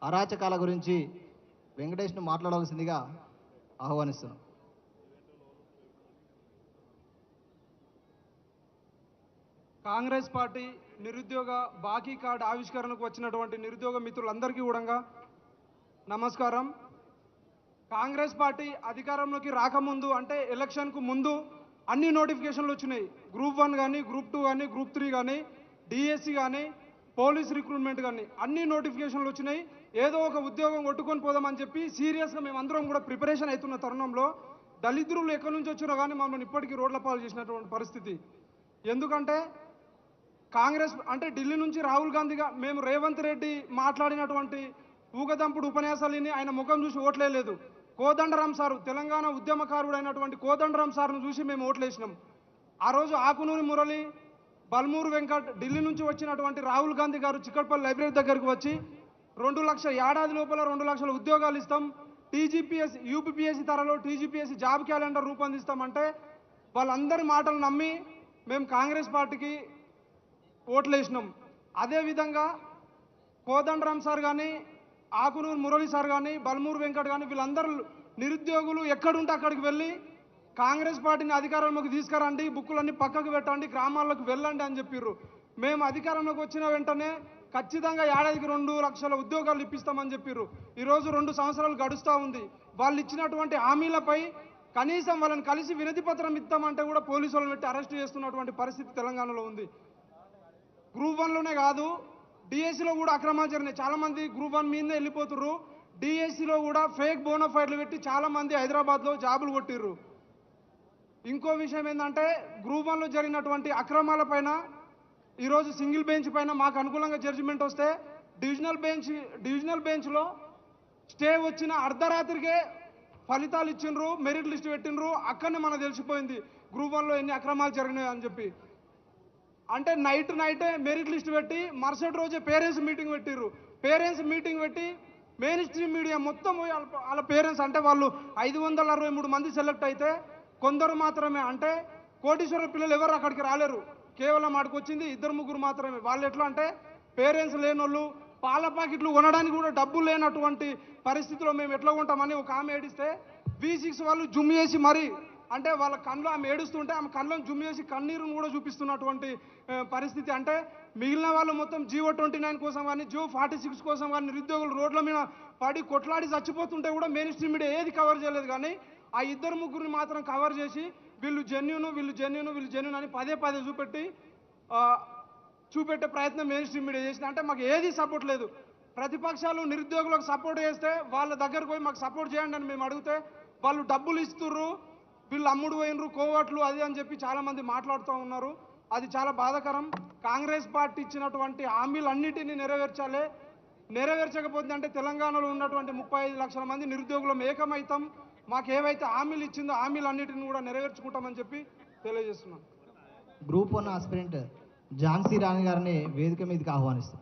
అరాచకాల గురించి వెంకటేష్ను మాట్లాడవలసిందిగా ఆహ్వానిస్తున్నాం. కాంగ్రెస్ పార్టీ నిరుద్యోగ బాకీ కార్డు ఆవిష్కరణకు వచ్చినటువంటి నిరుద్యోగ మిత్రులందరికీ కూడా నమస్కారం. కాంగ్రెస్ పార్టీ అధికారంలోకి రాకముందు అంటే ఎలక్షన్కు ముందు అన్ని నోటిఫికేషన్లు వచ్చినాయి. గ్రూప్ 1 కానీ, గ్రూప్ 2 కానీ, గ్రూప్ 3 కానీ, డిఎస్సి కానీ, పోలీస్ రిక్రూట్మెంట్ కానీ అన్ని నోటిఫికేషన్లు వచ్చినాయి. ఏదో ఒక ఉద్యోగం కొట్టుకొని పోదామని చెప్పి సీరియస్గా మేమందరం కూడా ప్రిపరేషన్ అవుతున్న తరుణంలో దళిద్రులు ఎక్కడి నుంచి వచ్చారో కానీ మమ్మల్ని ఇప్పటికీ రోడ్ల పాలు చేసినటువంటి పరిస్థితి. ఎందుకంటే కాంగ్రెస్ అంటే ఢిల్లీ నుంచి రాహుల్ గాంధీగా మేము రేవంత్ రెడ్డి మాట్లాడినటువంటి ఊగదంపుడు ఉపన్యాసాలని ఆయన ముఖం చూసి ఓట్లేదు. కోదండరాం సారు తెలంగాణ ఉద్యమకారుడు అయినటువంటి కోదండరాం సార్ను చూసి మేము ఓట్లేసినాం. ఆ రోజు ఆకునూరి మురళి, బల్మూరు వెంకట్, ఢిల్లీ నుంచి వచ్చినటువంటి రాహుల్ గాంధీ గారు చిక్కడపల్లి లైబ్రరీ దగ్గరకు వచ్చి 2 లక్షల ఏడాది లోపల 2 లక్షల ఉద్యోగాలు ఇస్తాం, టీజీపీఎస్ యూపీపీఎస్సీ తరలో టీజీపీఎస్సీ జాబ్ క్యాలెండర్ రూపొందిస్తామంటే వాళ్ళందరి మాటలు నమ్మి మేము కాంగ్రెస్ పార్టీకి ఓట్లేసినాం. అదేవిధంగా కోదండరాం సార్ కానీ, ఆకునూరు మురళి సార్ కానీ, బల్మూరు వెంకట్ కానీ వీళ్ళందరూ నిరుద్యోగులు ఎక్కడుంటే అక్కడికి వెళ్ళి కాంగ్రెస్ పార్టీని అధికారంలోకి తీసుకురండి, బుక్కులన్నీ పక్కకు పెట్టండి, గ్రామాల్లోకి వెళ్ళండి అని చెప్పిర్రు. మేము అధికారంలోకి వచ్చిన వెంటనే ఖచ్చితంగా ఏడాదికి 2 లక్షల ఉద్యోగాలు ఇప్పిస్తామని చెప్పిర్రు. ఈరోజు 2 సంవత్సరాలు గడుస్తూ ఉంది. వాళ్ళు ఇచ్చినటువంటి హామీలపై కనీసం వాళ్ళని కలిసి వినతి పత్రం ఇస్తామంటే కూడా పోలీసు వాళ్ళని పెట్టి అరెస్ట్ చేస్తున్నటువంటి పరిస్థితి తెలంగాణలో ఉంది. గ్రూప్ 1లోనే కాదు, డిఎస్సిలో కూడా అక్రమాలు జరిగినాయి. చాలామంది గ్రూప్ 1 మీదే వెళ్ళిపోతుర్రు. డిఎస్సిలో కూడా ఫేక్ బోనోఫైడ్లు పెట్టి చాలామంది హైదరాబాద్లో జాబులు కొట్టిర్రు. ఇంకో విషయం ఏంటంటే గ్రూప్ 1లో జరిగినటువంటి అక్రమాల పైన ఈరోజు సింగిల్ బెంచ్ పైన మాకు అనుకూలంగా జడ్జిమెంట్ వస్తే డివిజనల్ బెంచ్లో స్టే వచ్చిన అర్ధరాత్రికే ఫలితాలు ఇచ్చిండ్రు, మెరిట్ లిస్ట్ పెట్టిండ్రు. అక్కడనే మనకు తెలిసిపోయింది గ్రూప్ 1లో ఎన్ని అక్రమాలు జరిగినాయి అని చెప్పి. అంటే నైటే మెరిట్ లిస్ట్ పెట్టి మరుసటి రోజే పేరెంట్స్ మీటింగ్ పెట్టిర్రు. పేరెంట్స్ మీటింగ్ పెట్టి మెయిన్ స్ట్రీమ్ మీడియా మొత్తం పోయి వాళ్ళ పేరెంట్స్ అంటే వాళ్ళు 563 మంది సెలెక్ట్ అయితే కొందరు మాత్రమే, అంటే కోటీశ్వర పిల్లలు ఎవరు అక్కడికి రాలేరు. కేవలం ఆడికి వచ్చింది 2-3 మాత్రమే. వాళ్ళు ఎట్లా అంటే పేరెంట్స్ లేనోళ్ళు, పాల ప్యాకెట్లు కొనడానికి కూడా డబ్బులు లేనటువంటి పరిస్థితిలో మేము ఎట్లా ఉంటామని ఒక ఆమె ఏడిస్తే V6 వాళ్ళు జుమ్ చేసి మరి అంటే వాళ్ళ కళ్ళు ఆమె ఏడుస్తుంటే ఆమె కళ్ళను జుమ్ చేసి కన్నీరును కూడా చూపిస్తున్నటువంటి పరిస్థితి. అంటే మిగిలిన వాళ్ళు మొత్తం G.O. 29 కోసం కానీ, G.O. 46 కోసం కానీ నిరుద్యోగులు రోడ్ల మీద పడి కొట్లాడి చచ్చిపోతుంటే కూడా మెయిన్ స్ట్రీమ్ మీడియా ఏది కవర్ చేయలేదు. కానీ ఆ 2-3 మాత్రం కవర్ చేసి వీళ్ళు జెన్యూన్ అని పదే చూపెట్టే ప్రయత్నం మెయిన్ స్ట్రీమ్ మీడియా చేసింది. అంటే మాకు ఏది సపోర్ట్ లేదు. ప్రతిపక్షాలు నిరుద్యోగులకు సపోర్ట్ చేస్తే వాళ్ళ దగ్గరకు పోయి మాకు సపోర్ట్ చేయండి అని మేము అడిగితే వాళ్ళు డబ్బులు ఇస్తుర్రు, వీళ్ళు అమ్ముడు పోయినరు, కోవట్లు అది అని చెప్పి చాలామంది మాట్లాడుతూ ఉన్నారు. అది చాలా బాధాకరం. కాంగ్రెస్ పార్టీ ఇచ్చినటువంటి హామీలన్నిటినీ నెరవేర్చాలి. నెరవేర్చకపోతే అంటే తెలంగాణలో ఉన్నటువంటి 35 లక్షల మంది నిరుద్యోగులం ఏకమైతాం. మాకు ఏవైతే హామీలు ఇచ్చిందో హామీలన్నిటిని కూడా నెరవేర్చుకుంటామని చెప్పి తెలియజేస్తున్నాం. గ్రూప్ 1 ఆస్పిరెంట్ ఝాన్సీ రాణి గారిని వేదిక మీదకి ఆహ్వానిస్తాం.